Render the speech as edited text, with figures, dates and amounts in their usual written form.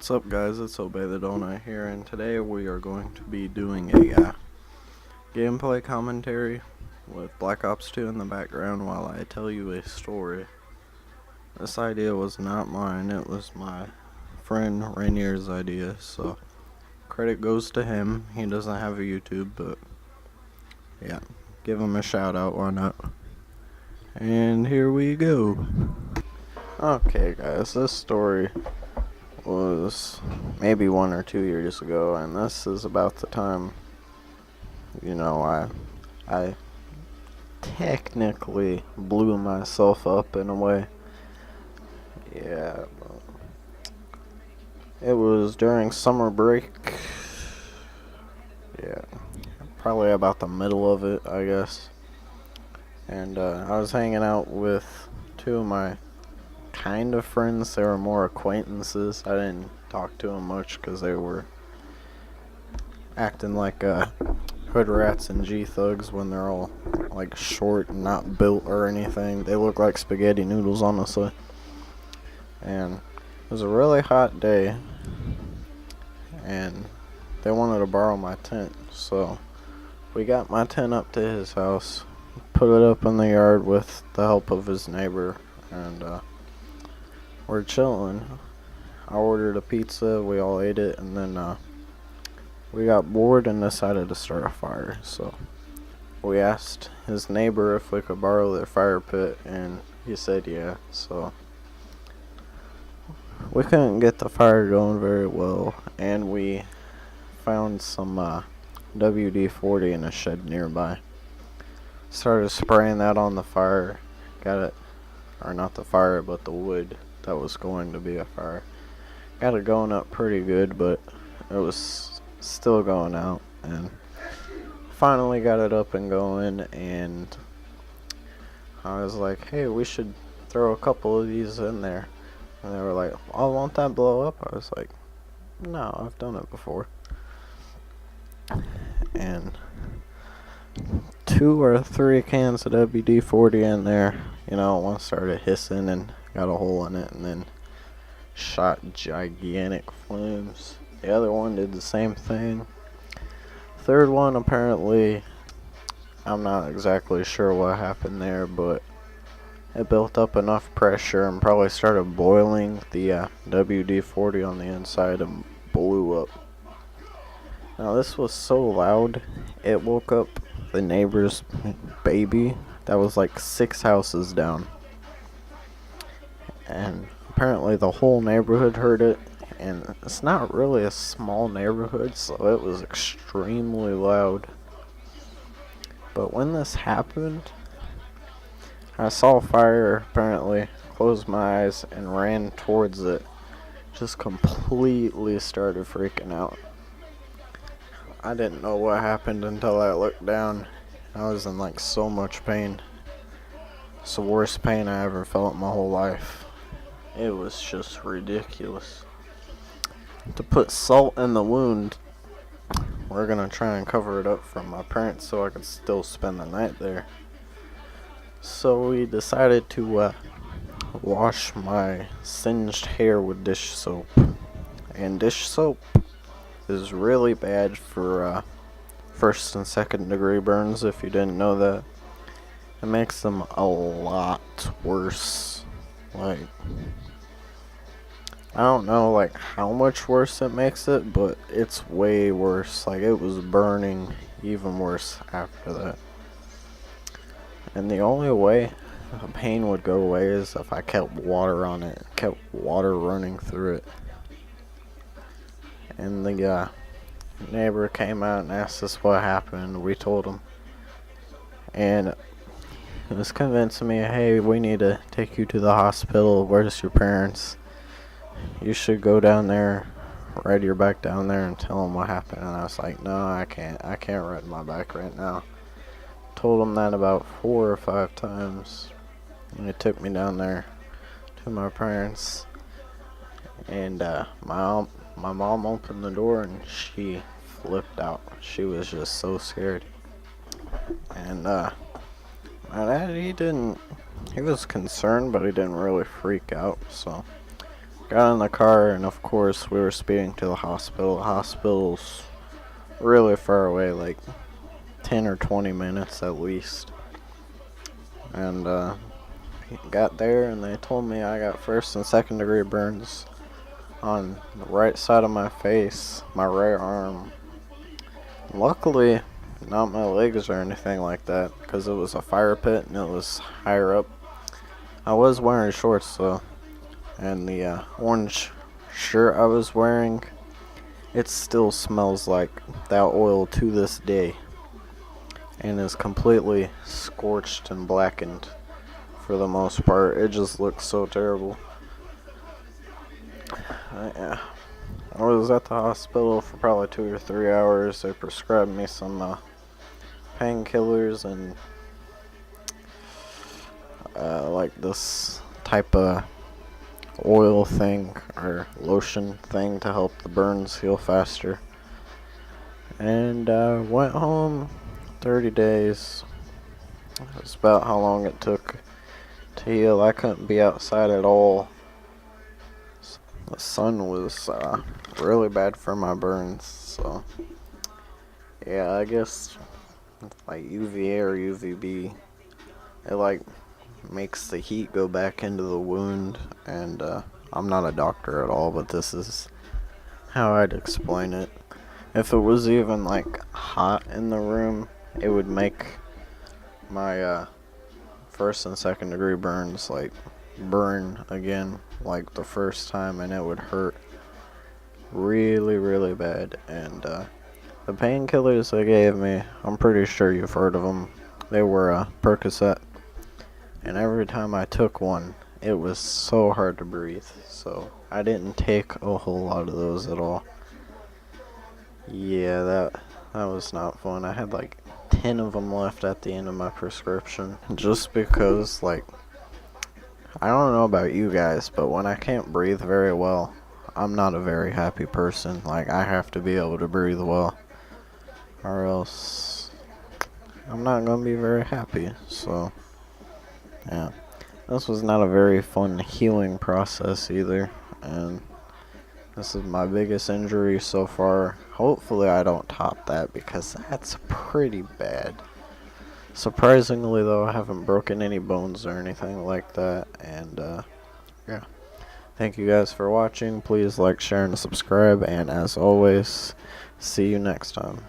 What's up, guys? It's Obey the Donut here, and today we are going to be doing a gameplay commentary with Black Ops 2 in the background while I tell you a story. This idea was not mine, it was my friend Raynier's idea, so credit goes to him. He doesn't have a YouTube, but yeah, give him a shout out, why not? And here we go. Okay, guys, this story was maybe 1 or 2 years ago, and this is about the time, I technically blew myself up in a way. Yeah, it was during summer break. Yeah, probably about the middle of it, I guess. And I was hanging out with two of my kind of friends. They were more acquaintances. I didn't talk to them much because they were acting like hood rats and G-thugs when they're all like short and not built or anything. They look like spaghetti noodles, honestly. And it was a really hot day, and they wanted to borrow my tent, so we got my tent up to his house, put it up in the yard with the help of his neighbor, and we're chilling. I ordered a pizza, we all ate it, and then we got bored and decided to start a fire. So we asked his neighbor if we could borrow their fire pit, and he said yeah. So we couldn't get the fire going very well, and we found some WD-40 in a shed nearby. Started spraying that on the fire, got it, or not the fire, but the wood that was going to be a fire. Got it going up pretty good, but it was still going out, and finally got it up and going, and I was like, hey, we should throw a couple of these in there. And they were like, oh, won't that blow up? I was like, no, I've done it before. And 2 or 3 cans of WD-40 in there, one started hissing and got a hole in it and then shot gigantic flames. The other one did the same thing. Third one, apparently, I'm not exactly sure what happened there, but it built up enough pressure and probably started boiling the WD-40 on the inside and blew up. Now this was so loud, it woke up the neighbor's baby that was like 6 houses down. And apparently the whole neighborhood heard it, and it's not really a small neighborhood, so it was extremely loud. But when this happened, I saw fire, apparently, closed my eyes and ran towards it. Just completely started freaking out. I didn't know what happened until I looked down. I was in like so much pain. It's the worst pain I ever felt in my whole life. It was just ridiculous. To put salt in the wound, we're gonna try and cover it up from my parents so I could still spend the night there. So we decided to wash my singed hair with dish soap. And dish soap is really bad for 1st and 2nd degree burns, if you didn't know that. It makes them a lot worse. Like, I don't know like how much worse it makes it, but it's way worse. Like, it was burning even worse after that. And the only way the pain would go away is if I kept water on it, kept water running through it. And the neighbor came out and asked us what happened. We told him, and he was convincing me, hey, we need to take you to the hospital. Where's your parents? You should go down there, ride your bike down there and tell them what happened. And I was like, no, I can't ride my bike right now. Told him that about 4 or 5 times, and he took me down there to my parents, and my mom opened the door and she flipped out. She was just so scared. And my dad, he was concerned, but he didn't really freak out, so got in the car, and of course we were speeding to the hospital. The hospital's really far away, like 10 or 20 minutes at least. And got there, and they told me I got first and second degree burns on the right side of my face, my right arm. Luckily, not my legs or anything like that, because it was a fire pit and it was higher up. I was wearing shorts though, and the orange shirt I was wearing, it still smells like that oil to this day, and is completely scorched and blackened for the most part. It just looks so terrible. Yeah. I was at the hospital for probably 2 or 3 hours. They prescribed me some painkillers and like this type of oil thing or lotion thing to help the burns heal faster. And went home 30 days. That's about how long it took to heal. I couldn't be outside at all. The sun was really bad for my burns, so yeah, I guess like UVA or UVB, it like makes the heat go back into the wound, and I'm not a doctor at all, but this is how I'd explain it. If it was even like hot in the room, it would make my first and second degree burns like burn again like the first time, and it would hurt really, really bad. And the painkillers they gave me, I'm pretty sure you've heard of them. They were a Percocet, and every time I took one, it was so hard to breathe. So I didn't take a whole lot of those at all. Yeah, that was not fun. I had like 10 of them left at the end of my prescription, just because, like, I don't know about you guys, but when I can't breathe very well, I'm not a very happy person. Like, I have to be able to breathe well, or else I'm not going to be very happy. So, yeah. This was not a very fun healing process either, and this is my biggest injury so far. Hopefully I don't top that, because that's pretty bad. Surprisingly though, I haven't broken any bones or anything like that, and yeah. Thank you guys for watching. Please like, share, and subscribe, and as always, see you next time.